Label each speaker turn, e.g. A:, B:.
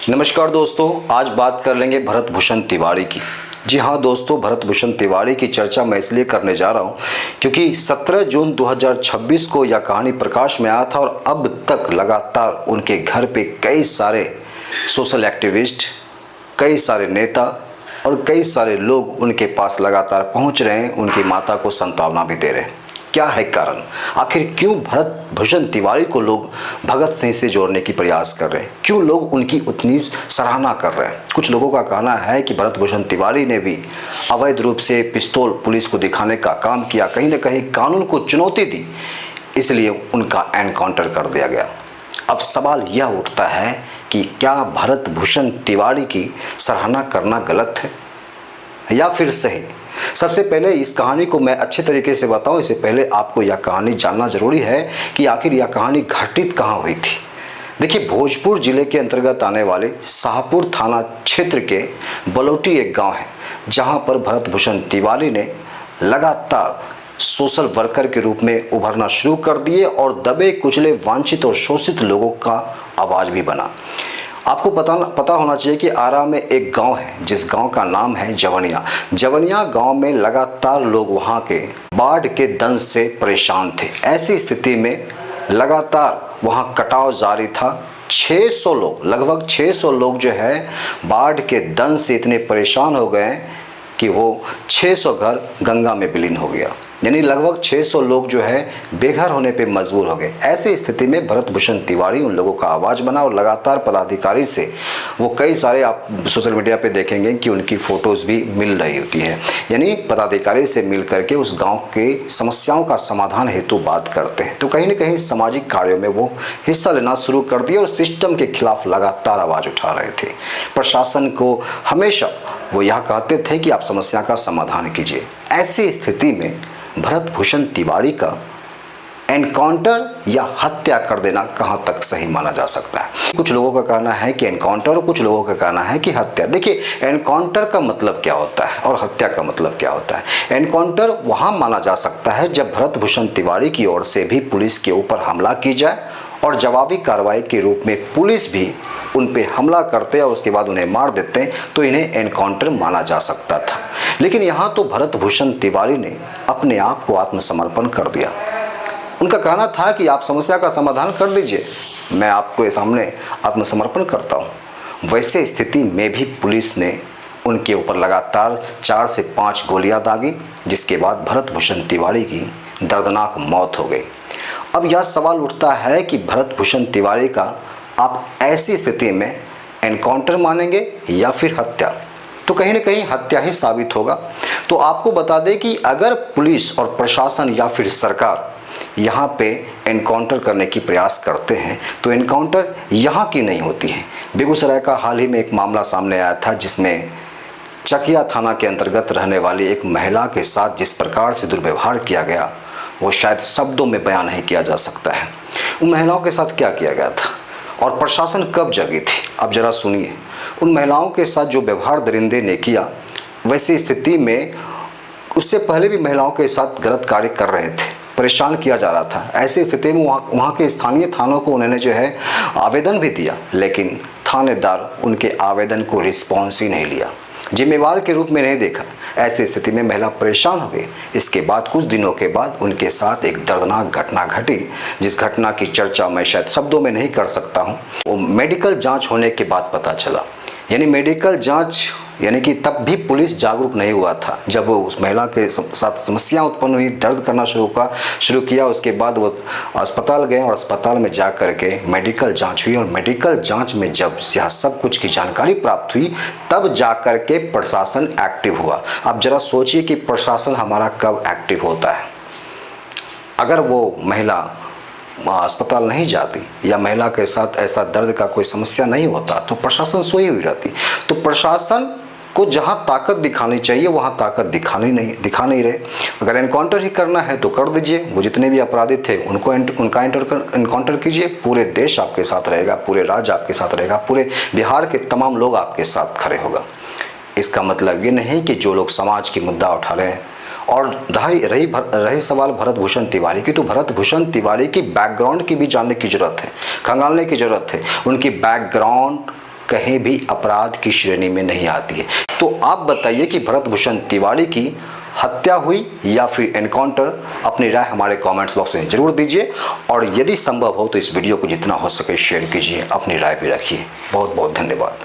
A: नमस्कार दोस्तों, आज बात कर लेंगे भरत भूषण तिवारी की। जी हाँ दोस्तों, भरत भूषण तिवारी की चर्चा मैं इसलिए करने जा रहा हूँ क्योंकि 17 जून 2026 को यह कहानी प्रकाश में आया था और अब तक लगातार उनके घर पे कई सारे सोशल एक्टिविस्ट, कई सारे नेता और कई सारे लोग उनके पास लगातार पहुँच रहे हैं, उनकी माता को सांत्वना भी दे रहे हैं। क्या है कारण? आखिर क्यों भरत भूषण तिवारी को लोग भगत सिंह से जोड़ने की प्रयास कर रहे हैं? क्यों लोग उनकी उतनी सराहना कर रहे हैं? कुछ लोगों का कहना है कि भरत भूषण तिवारी ने भी अवैध रूप से पिस्तौल पुलिस को दिखाने का काम किया, कहीं ना कहीं कानून को चुनौती दी, इसलिए उनका एनकाउंटर कर दिया गया। अब सवाल यह उठता है कि क्या भरत भूषण तिवारी की सराहना करना गलत है या फिर सही? सबसे पहले इस कहानी को मैं अच्छे तरीके से बताऊं, इससे पहले आपको यह कहानी जानना जरूरी है कि आखिर यह कहानी घटित कहां हुई थी। देखिए, भोजपुर जिले के अंतर्गत आने वाले शाहपुर थाना क्षेत्र के बलौटी एक गांव है, जहां पर भरत भूषण तिवारी ने लगातार सोशल वर्कर के रूप में उभरना शुरू कर दिए और दबे कुचले वांछित और शोषित लोगों का आवाज भी बना। आपको पता होना चाहिए कि आरा में एक गांव है जिस गांव का नाम है जवनिया गांव में लगातार लोग वहां के बाढ़ के दंश से परेशान थे। ऐसी स्थिति में लगातार वहां कटाव जारी था। 600 लोग, लगभग 600 लोग जो है बाढ़ के दंश से इतने परेशान हो गए कि वो 600 घर गंगा में विलीन हो गया, यानी लगभग 600 लोग जो है बेघर होने पे मजबूर हो गए। ऐसी स्थिति में भरत भूषण तिवारी उन लोगों का आवाज़ बना और लगातार पदाधिकारी से वो कई सारे, आप सोशल मीडिया पे देखेंगे कि उनकी फ़ोटोज़ भी मिल रही होती है, यानी पदाधिकारी से मिल करके उस गांव के समस्याओं का समाधान हेतु बात करते हैं। तो कहीं ना कहीं सामाजिक कार्यों में वो हिस्सा लेना शुरू कर दिए और सिस्टम के खिलाफ लगातार आवाज़ उठा रहे थे। प्रशासन को हमेशा वो यह कहते थे कि आप समस्या का समाधान कीजिए। ऐसी स्थिति में भरत भूषण तिवारी का एनकाउंटर या हत्या कर देना कहां तक सही माना जा सकता है? कुछ लोगों का कहना है कि एनकाउंटर और कुछ लोगों का कहना है कि हत्या। देखिए, एनकाउंटर का मतलब क्या होता है और हत्या का मतलब क्या होता है? एनकाउंटर वहां माना जा सकता है जब भरत भूषण तिवारी की ओर से भी पुलिस के ऊपर हमला की जाए और जवाबी कार्रवाई के रूप में पुलिस भी उन पे हमला करते और उसके बाद उन्हें मार देते, तो इन्हें एनकाउंटर माना जा सकता था। लेकिन यहाँ तो भरत भूषण तिवारी ने अपने आप को आत्मसमर्पण कर दिया। उनका कहना था कि आप समस्या का समाधान कर दीजिए, मैं आपके सामने आत्मसमर्पण करता हूँ। वैसे स्थिति में भी पुलिस ने उनके ऊपर लगातार 4 से 5 गोलियां दागी, जिसके बाद भरत भूषण तिवारी की दर्दनाक मौत हो गई। अब यह सवाल उठता है कि भरत भूषण तिवारी का आप ऐसी स्थिति में एनकाउंटर मानेंगे या फिर हत्या? तो कहीं ना कहीं हत्या ही साबित होगा। तो आपको बता दें कि अगर पुलिस और प्रशासन या फिर सरकार यहाँ पे एनकाउंटर करने की प्रयास करते हैं तो एनकाउंटर यहाँ की नहीं होती है। बेगूसराय का हाल ही में एक मामला सामने आया था जिसमें चकिया थाना के अंतर्गत रहने वाली एक महिला के साथ जिस प्रकार से दुर्व्यवहार किया गया वो शायद शब्दों में बयान नहीं किया जा सकता है। उन महिलाओं के साथ क्या किया गया था और प्रशासन कब जगी थी, अब जरा सुनिए। उन महिलाओं के साथ जो व्यवहार दरिंदे ने किया, वैसी स्थिति में उससे पहले भी महिलाओं के साथ गलत कार्य कर रहे थे, परेशान किया जा रहा था। ऐसी स्थिति में वहाँ के स्थानीय थानों को उन्होंने जो है आवेदन भी दिया, लेकिन थानेदार उनके आवेदन को रिस्पॉन्स ही नहीं लिया, जिम्मेवार के रूप में नहीं देखा। ऐसी स्थिति में महिला परेशान हो गई। इसके बाद कुछ दिनों के बाद उनके साथ एक दर्दनाक घटना घटी, जिस घटना की चर्चा मैं शायद शब्दों में नहीं कर सकता हूँ। वो मेडिकल जांच होने के बाद पता चला, यानी मेडिकल जांच, यानी कि तब भी पुलिस जागरूक नहीं हुआ था। जब वो उस महिला के साथ समस्या उत्पन्न हुई, दर्द करना शुरू किया, उसके बाद वो अस्पताल गए और अस्पताल में जा कर के मेडिकल जांच हुई और मेडिकल जांच में जब यह सब कुछ की जानकारी प्राप्त हुई तब जा कर के प्रशासन एक्टिव हुआ। अब जरा सोचिए कि प्रशासन हमारा कब एक्टिव होता है। अगर वो महिला अस्पताल नहीं जाती या महिला के साथ ऐसा दर्द का कोई समस्या नहीं होता तो प्रशासन सोई हुई रहती। तो प्रशासन को जहां ताकत दिखानी चाहिए वहां ताकत दिखा नहीं रहे। अगर एनकाउंटर ही करना है तो कर दीजिए, वो जितने भी अपराधी थे उनका एनकाउंटर कीजिए। पूरे देश आपके साथ रहेगा, पूरे राज्य आपके साथ रहेगा, पूरे बिहार के तमाम लोग आपके साथ खड़े होगा। इसका मतलब ये नहीं कि जो लोग समाज की मुद्दा उठा रहे हैं। और रही सवाल भरत भूषण तिवारी की, तो भरत भूषण तिवारी की बैकग्राउंड की भी जानने की जरूरत है, खंगालने की जरूरत है। उनकी बैकग्राउंड कहीं भी अपराध की श्रेणी में नहीं आती है। तो आप बताइए कि भरत भूषण तिवारी की हत्या हुई या फिर एनकाउंटर? अपनी राय हमारे कमेंट्स बॉक्स में जरूर दीजिए और यदि संभव हो तो इस वीडियो को जितना हो सके शेयर कीजिए, अपनी राय भी रखिए। बहुत बहुत धन्यवाद।